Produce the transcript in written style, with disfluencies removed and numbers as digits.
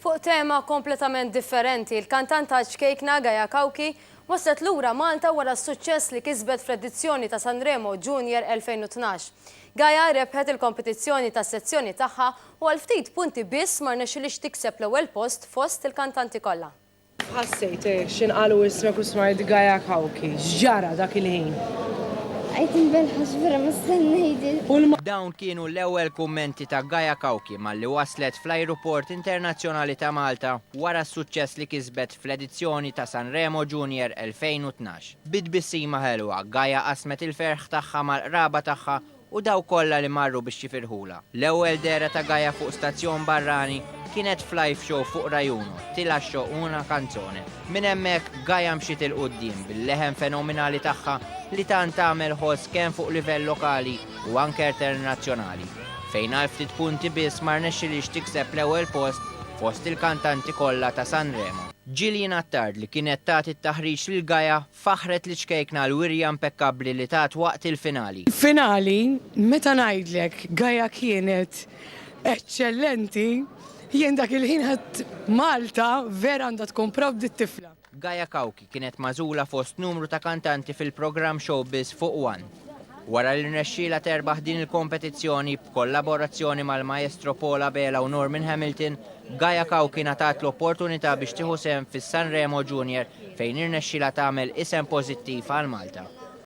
Fuq tema kompletament differenti, il-kantanta ċkejkna Gaia Cauchi waslet lura Malta wara s-suċċess li kisbet fl-edizzjoni ta' Sanremo Junior 2012. Gaia rebħet il-kompetizzjoni ta' sezzjoni tagħha u għal ftit punti biss ma rnexxilix tikseb l-ewwel post fost il-kantanti kollha. Ħassejt x'inqalu ismek u smajt Gaia Cauchi, x'ġara dak il-ħin? Għajt nbelħax vera ma stennejdi. Dawn kienu l-ewwel kummenti ta' Gaia Cauchi malli waslet fl-Ajruport Internazzjonali ta' Malta wara s-suċċess li kisbet fl-edizzjoni ta' Sanremo Junior 2012. Bid-bissima ħelwa, Gaia qasmet il-ferħ tagħha mal-qraba tagħha u daw kollha li marru biex jifirħula. L-ewwel dera ta' Gaia fuq stazzjon barrani kienet f'live show fuq Rajunu, tilaxxo una kanzone. Minn hemmhekk Gaia mxiet il-qudiem bil-leħen fenomenali tagħha li tant tagħmel ħoss kemm fuq livell lokali u anke internazzjonali. Fejn għal ftit punti biss ma rnexxilix tikseb l-ewwel post fost il-kantanti kollha ta' Sanremo. Ġilien Attard li kienet tagħti t-taħriġ lil Gaia faħret li ċkejkna l-wirja impeccabbli li tat waqt il-finali. Finali, meta ngħidlek Gaia kienet eċċellenti, jien dak il-ħin ħadd Malta vera għandha tkun provdi t-tifla. Gaia Cauchi kienet magħżula fost numru ta' kantanti fil-programm Showbiz fuq One. Wara li rnexxiela terbaħ din il-kompetizzjoni b'kollaborazzjoni mal-maestro Paula Bela u Norman Hamilton, Gaia Cauchi ngħatat l-opportunità biex tieħu sehem fis-Sanremo Junior fejn irnexxiela tagħmel isem pożittiv għal Malta.